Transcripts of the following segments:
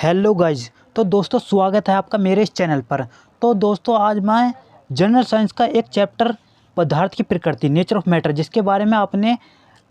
Hello guys. तो दोस्तों स्वागत है आपका मेरे इस चैनल पर। तो दोस्तों आज मैं जनरल साइंस का एक चैप्टर पदार्थ की प्रकृति नेचर ऑफ मैटर, जिसके बारे में आपने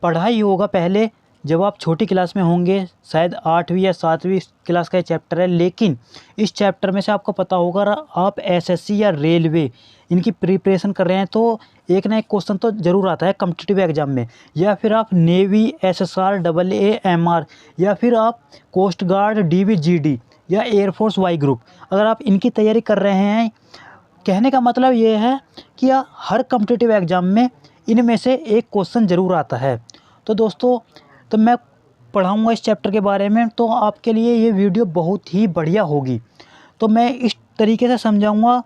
पढ़ा ही होगा पहले जब आप छोटी क्लास में होंगे, शायद 8वीं या 7वीं क्लास का ये चैप्टर है। लेकिन इस चैप्टर में से आपको पता होगा, आप एसएससी या रेलवे इनकी प्रिपरेशन कर रहे हैं तो एक ना एक क्वेश्चन तो ज़रूर आता है कॉम्पिटिटिव एग्जाम में, या फिर आप नेवी एसएसआर AA AMR, या फिर आप कोस्ट गार्ड DV GD या एयरफोर्स वाई ग्रुप, अगर आप इनकी तैयारी कर रहे हैं, कहने का मतलब ये है कि हर कॉम्पिटिटिव एग्ज़ाम में इनमें से एक क्वेश्चन ज़रूर आता है। तो दोस्तों तो मैं पढ़ाऊँगा इस चैप्टर के बारे में, तो आपके लिए ये वीडियो बहुत ही बढ़िया होगी। तो मैं इस तरीके से समझाऊँगा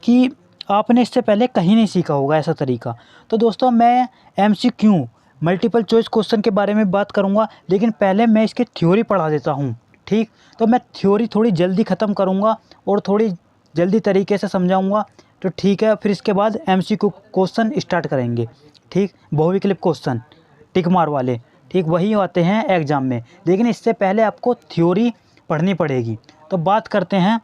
कि आपने इससे पहले कहीं नहीं सीखा होगा ऐसा तरीका। तो दोस्तों मैं MCQ मल्टीपल चॉइस क्वेश्चन के बारे में बात करूँगा, लेकिन पहले मैं इसकी थ्योरी पढ़ा देता हूँ। ठीक, तो मैं थ्योरी थोड़ी जल्दी ख़त्म करूँगा और थोड़ी जल्दी तरीके से समझाऊँगा, तो ठीक है। फिर इसके बाद MCQ क्वेश्चन स्टार्ट करेंगे। ठीक, बहुविकल्प क्वेश्चन टिक मार वाले, ठीक, वही आते हैं एग्ज़ाम में, लेकिन इससे पहले आपको थ्योरी पढ़नी पड़ेगी। तो बात करते हैं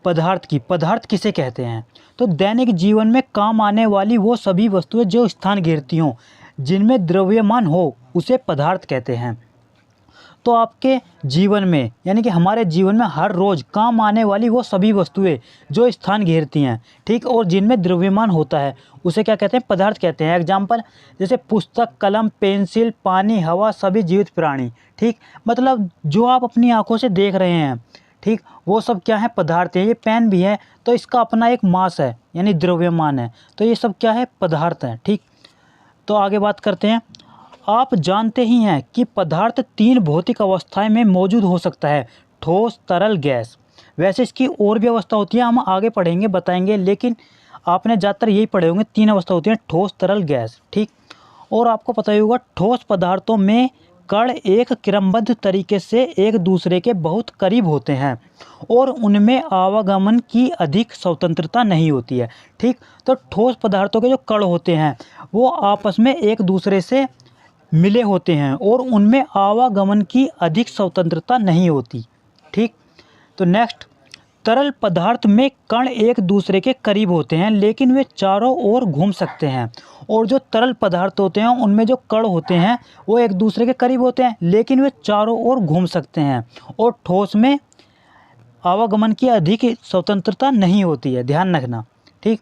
पदार्थ की। पदार्थ किसे कहते हैं? तो दैनिक जीवन में काम आने वाली वो सभी वस्तुएं जो स्थान घेरती हों, जिनमें द्रव्यमान हो, उसे पदार्थ कहते हैं। तो आपके जीवन में, यानी कि हमारे जीवन में हर रोज़ काम आने वाली वो सभी वस्तुएं जो स्थान घेरती हैं, ठीक, और जिनमें द्रव्यमान होता है, उसे क्या कहते हैं? पदार्थ कहते हैं। एग्जाम्पल जैसे पुस्तक, कलम, पेंसिल, पानी, हवा, सभी जीवित प्राणी। ठीक, मतलब जो आप अपनी आंखों से देख रहे हैं, ठीक, वो सब क्या है? पदार्थ है। ये पेन भी है तो इसका अपना एक मास है, यानी द्रव्यमान है। तो ये सब क्या है? पदार्थ है। ठीक, तो आगे बात करते हैं। आप जानते ही हैं कि पदार्थ 3 भौतिक अवस्थाएं में मौजूद हो सकता है: ठोस, तरल, गैस। वैसे इसकी और भी अवस्था होती है, हम आगे पढ़ेंगे, बताएंगे, लेकिन आपने ज़्यादातर यही पढ़े होंगे, 3 अवस्था होती हैं: ठोस, तरल, गैस। ठीक, और आपको पता ही होगा ठोस पदार्थों में कण एक क्रमबद्ध तरीके से एक दूसरे के बहुत करीब होते हैं और उनमें आवागमन की अधिक स्वतंत्रता नहीं होती है। ठीक, तो ठोस पदार्थों के जो कण होते हैं वो आपस में एक दूसरे से मिले होते हैं और उनमें आवागमन की अधिक स्वतंत्रता नहीं होती। ठीक, तो नेक्स्ट, तरल पदार्थ में कण एक दूसरे के करीब होते हैं लेकिन वे चारों ओर घूम सकते हैं। और जो तरल पदार्थ होते हैं उनमें जो कण होते हैं वो एक दूसरे के करीब होते हैं लेकिन वे चारों ओर घूम सकते हैं। और ठोस में आवागमन की अधिक स्वतंत्रता नहीं होती है, ध्यान रखना। ठीक,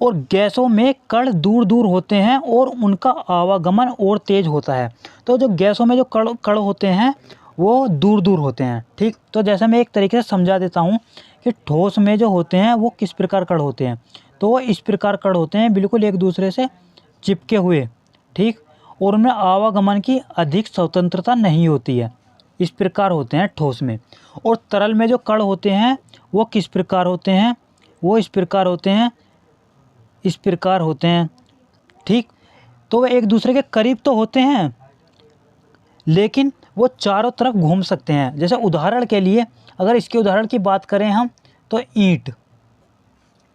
और गैसों में कण दूर दूर होते हैं और उनका आवागमन और तेज होता है। तो जो गैसों में जो कण होते हैं वो दूर दूर होते हैं। ठीक, तो जैसे मैं एक तरीके से समझा देता हूँ कि ठोस में जो होते हैं वो किस प्रकार कण होते हैं, तो वो इस प्रकार कण होते हैं, बिल्कुल एक दूसरे से चिपके हुए। ठीक, और उनमें आवागमन की अधिक स्वतंत्रता नहीं होती है, इस प्रकार होते हैं ठोस में। और तरल में जो कण होते हैं वो किस प्रकार होते हैं? वो इस प्रकार होते हैं, इस प्रकार होते हैं। ठीक, तो वे एक दूसरे के करीब तो होते हैं लेकिन वो चारों तरफ घूम सकते हैं। जैसे उदाहरण के लिए, अगर इसके उदाहरण की बात करें हम, तो ईंट,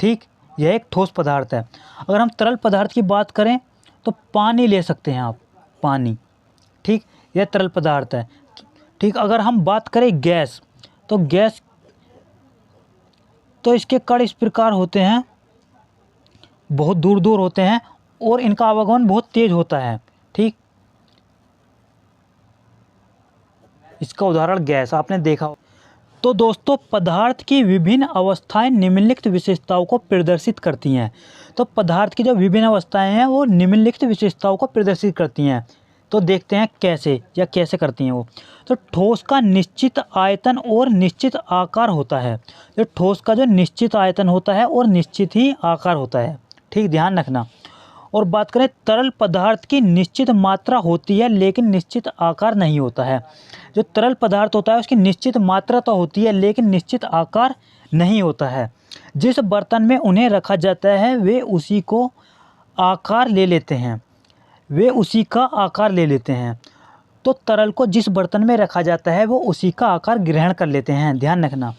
ठीक, यह एक ठोस पदार्थ है। अगर हम तरल पदार्थ की बात करें तो पानी ले सकते हैं आप, पानी, ठीक, यह तरल पदार्थ है। ठीक, अगर हम बात करें गैस, तो गैस, तो इसके कण इस प्रकार होते हैं, बहुत दूर दूर होते हैं और इनका आवागमन बहुत तेज होता है। ठीक, इसका उदाहरण गैस आपने देखा हो। तो दोस्तों पदार्थ की विभिन्न अवस्थाएं निम्नलिखित विशेषताओं को प्रदर्शित करती हैं। तो पदार्थ की जो विभिन्न अवस्थाएं हैं वो निम्नलिखित विशेषताओं को प्रदर्शित करती हैं। तो देखते हैं कैसे, या कैसे करती हैं वो। तो ठोस का निश्चित आयतन और निश्चित आकार होता है। तो ठोस का जो निश्चित आयतन होता है और निश्चित ही आकार होता है। ठीक, ध्यान रखना। और बात करें तरल पदार्थ की निश्चित मात्रा होती है लेकिन निश्चित आकार नहीं होता है। जो तरल पदार्थ होता है उसकी निश्चित मात्रा तो होती है लेकिन निश्चित आकार नहीं होता है। जिस बर्तन में उन्हें रखा जाता है वे उसी को आकार ले लेते हैं, वे उसी का आकार ले लेते हैं। तो तरल को जिस बर्तन में रखा जाता है वो उसी का आकार ग्रहण कर लेते हैं, ध्यान रखना।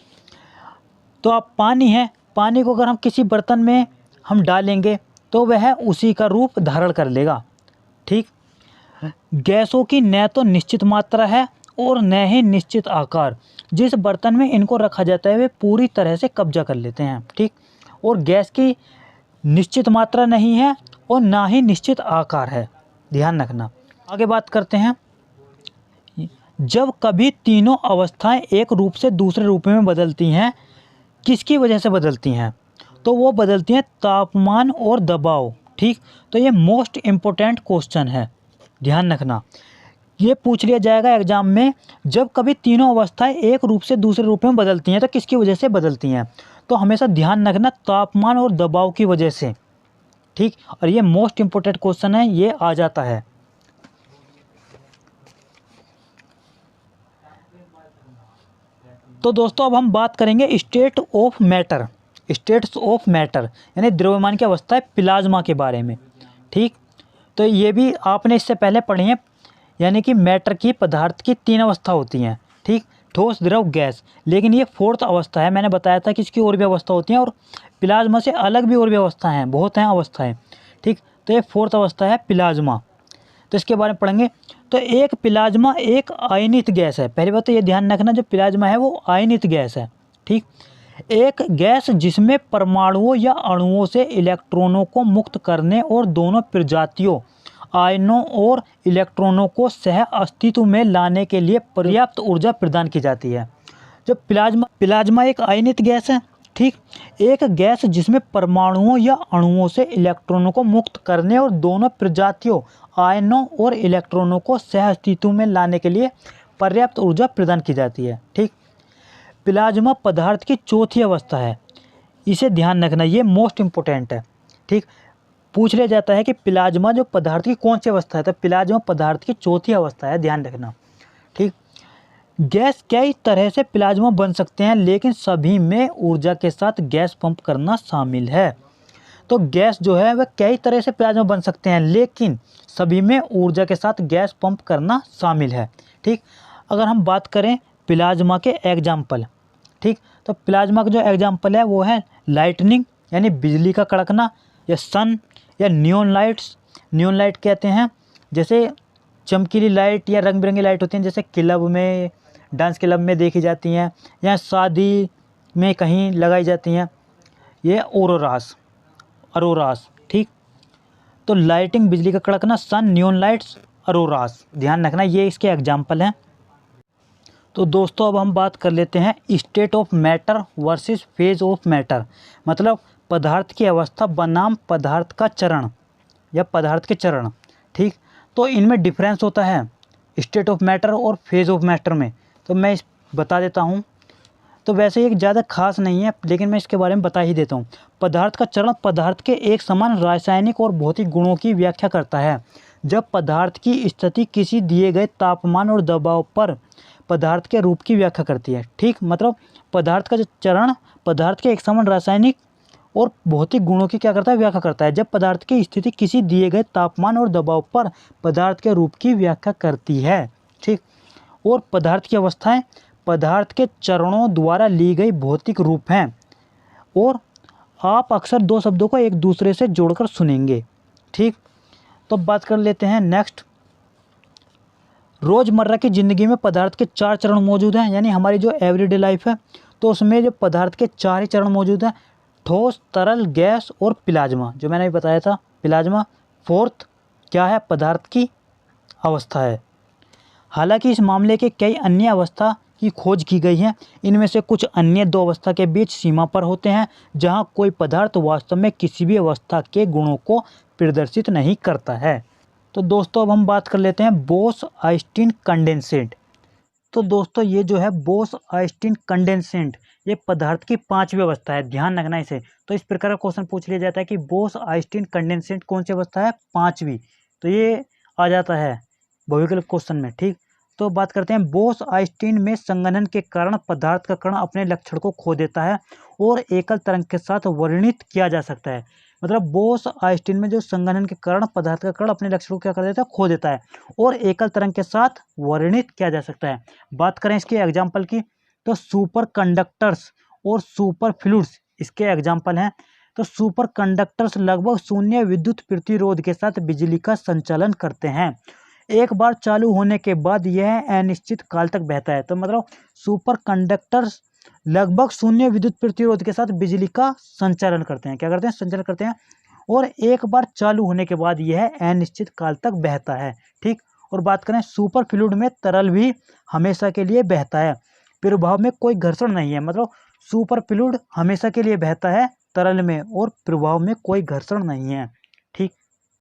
तो अब पानी है, पानी को अगर हम किसी बर्तन में हम डालेंगे तो वह उसी का रूप धारण कर लेगा। ठीक, गैसों की न तो निश्चित मात्रा है और न ही निश्चित आकार। जिस बर्तन में इनको रखा जाता है वे पूरी तरह से कब्जा कर लेते हैं, ठीक। और गैस की निश्चित मात्रा नहीं है और ना ही निश्चित आकार है, ध्यान रखना। आगे बात करते हैं, जब कभी तीनों अवस्थाएं एक रूप से दूसरे रूप में बदलती हैं, किसकी वजह से बदलती हैं? तो वो बदलती हैं तापमान और दबाव, ठीक। तो ये मोस्ट इम्पोर्टेंट क्वेश्चन है, ध्यान रखना। ये पूछ लिया जाएगा एग्जाम में, जब कभी तीनों अवस्थाएं एक रूप से दूसरे रूप में बदलती हैं तो किसकी वजह से बदलती हैं? तो हमेशा ध्यान रखना तापमान और दबाव की वजह से, ठीक। और ये मोस्ट इम्पोर्टेंट क्वेश्चन है, ये आ जाता है। तो दोस्तों अब हम बात करेंगे state of matter, states of matter यानी द्रव्यमान की अवस्था है प्लाज्मा के बारे में, ठीक। तो ये भी आपने इससे पहले पढ़ी है, यानी कि मैटर की, पदार्थ की 3 अवस्था होती हैं, ठीक। ठोस, द्रव, गैस। लेकिन ये 4th अवस्था है, मैंने बताया था कि इसकी और भी अवस्था होती हैं और प्लाज्मा से अलग भी और भी अवस्थाएँ हैं, बहुत हैं अवस्थाएँ, ठीक। तो ये 4th अवस्था है प्लाज्मा, तो इसके बारे में पढ़ेंगे। तो एक प्लाज्मा एक आयनित गैस है। पहली बात तो ये ध्यान रखना, जो प्लाज्मा है वो आयनित गैस है, ठीक। एक गैस जिसमें परमाणुओं या अणुओं से इलेक्ट्रॉनों को मुक्त करने और दोनों प्रजातियों आयनों और इलेक्ट्रॉनों को सह अस्तित्व में लाने के लिए पर्याप्त ऊर्जा प्रदान की जाती है। जो प्लाज्मा एक आयनित गैस है, ठीक। एक गैस जिसमें परमाणुओं या अणुओं से इलेक्ट्रॉनों को मुक्त करने और दोनों प्रजातियों आयनों और इलेक्ट्रॉनों को सह अस्तित्व में लाने के लिए पर्याप्त ऊर्जा प्रदान की जाती है, ठीक। प्लाज्मा पदार्थ की 4थी अवस्था है, इसे ध्यान रखना, ये मोस्ट इम्पोर्टेंट है, ठीक। पूछ लिया जाता है कि प्लाज्मा जो पदार्थ की कौन सी अवस्था है, तो प्लाज्मा पदार्थ की 4थी अवस्था है, ध्यान रखना, ठीक। गैस कई तरह से प्लाज्मा बन सकते हैं, लेकिन सभी में ऊर्जा के साथ गैस पंप करना शामिल है। तो गैस जो है वह कई तरह से प्लाज्मा बन सकते हैं, लेकिन सभी में ऊर्जा के साथ गैस पंप करना शामिल है, ठीक। अगर हम बात करें प्लाज्मा के एग्जाम्पल, ठीक, तो प्लाज्मा का जो एग्जाम्पल है वो है लाइटनिंग यानी बिजली का कड़कना, या सन, या नियॉन लाइट्स। नियॉन लाइट कहते हैं जैसे चमकीली लाइट या रंग बिरंगी लाइट होती हैं, जैसे क्लब में, डांस क्लब में देखी जाती हैं या शादी में कहीं लगाई जाती हैं, ये अरोरास, ठीक। तो लाइटिंग, बिजली का कड़कना, सन, नियॉन लाइट्स, अरोरास, ध्यान रखना, ये इसके एग्जाम्पल हैं। तो दोस्तों अब हम बात कर लेते हैं state of matter versus phase of matter, मतलब पदार्थ की अवस्था बनाम पदार्थ का चरण या पदार्थ के चरण, ठीक। तो इनमें डिफरेंस होता है स्टेट ऑफ मैटर और फेज ऑफ मैटर में, तो मैं बता देता हूँ। तो वैसे एक ज़्यादा खास नहीं है, लेकिन मैं इसके बारे में बता ही देता हूँ। पदार्थ का चरण पदार्थ के एक समान रासायनिक और भौतिक गुणों की व्याख्या करता है। जब पदार्थ की स्थिति किसी दिए गए तापमान और दबाव पर पदार्थ के रूप की व्याख्या करती है, ठीक। मतलब पदार्थ का जो चरण पदार्थ के एक समान रासायनिक और भौतिक गुणों की क्या करता है, व्याख्या करता है। जब पदार्थ की स्थिति किसी दिए गए तापमान और दबाव पर पदार्थ के रूप की व्याख्या करती है, ठीक। और पदार्थ की अवस्थाएं पदार्थ के चरणों द्वारा ली गई भौतिक रूप हैं, और आप अक्सर 2 शब्दों को एक दूसरे से जोड़कर सुनेंगे, ठीक। तो बात कर लेते हैं नेक्स्ट। रोज़मर्रा की ज़िंदगी में पदार्थ के 4 चरण मौजूद हैं, यानी हमारी जो एवरीडे लाइफ है तो उसमें जो पदार्थ के 4 ही चरण मौजूद हैं, ठोस, तरल, गैस और प्लाज्मा, जो मैंने बताया था प्लाज्मा। 4th क्या है, पदार्थ की अवस्था है। हालांकि इस मामले के कई अन्य अवस्था की खोज की गई है, इनमें से कुछ अन्य 2 अवस्था के बीच सीमा पर होते हैं, जहां कोई पदार्थ वास्तव में किसी भी अवस्था के गुणों को प्रदर्शित नहीं करता है। तो दोस्तों अब हम बात कर लेते हैं बोस-आइंस्टीन कंडेंसेट। तो दोस्तों ये जो है बोस-आइंस्टीन कंडेंसेट, ये पदार्थ की 5वीं अवस्था है, ध्यान रखना इसे। तो इस प्रकार का क्वेश्चन पूछ लिया जाता है कि बोस-आइंस्टीन कंडेंसेट कौन सी अवस्था है, 5वीं, तो ये आ जाता है भौतिक क्वेश्चन में, ठीक। तो बात करते हैं बोस-आइंस्टीन में संघनन के कारण पदार्थ का कण अपने लक्षण को खो देता है और एकल तरंग के साथ वर्णित किया जा सकता है। मतलब बोस-आइंस्टीन में जो संघनन के कारण पदार्थ का कण अपने लक्षण को क्या कर देता है, खो देता है और एकल तरंग के साथ वर्णित किया जा सकता है। बात करें इसके एग्जाम्पल की, तो सुपर कंडक्टर्स और सुपर फ्लूइड्स इसके एग्जाम्पल हैं। तो सुपर कंडक्टर्स लगभग शून्य विद्युत प्रतिरोध के साथ बिजली का संचालन करते हैं। एक बार चालू होने के बाद यह अनिश्चित काल तक बहता है। तो मतलब सुपर कंडक्टर्स लगभग शून्य विद्युत प्रतिरोध के साथ बिजली का संचालन करते हैं। क्या करते हैं? संचालन करते हैं। और एक बार चालू होने के बाद यह अनिश्चित काल तक बहता है। ठीक। और बात करें सुपर फ्लूइड में, तरल भी हमेशा के लिए बहता है, प्रभाव में कोई घर्षण नहीं है। मतलब सुपर फ्लूइड हमेशा के लिए बहता है तरल में और प्रभाव में कोई घर्षण नहीं है।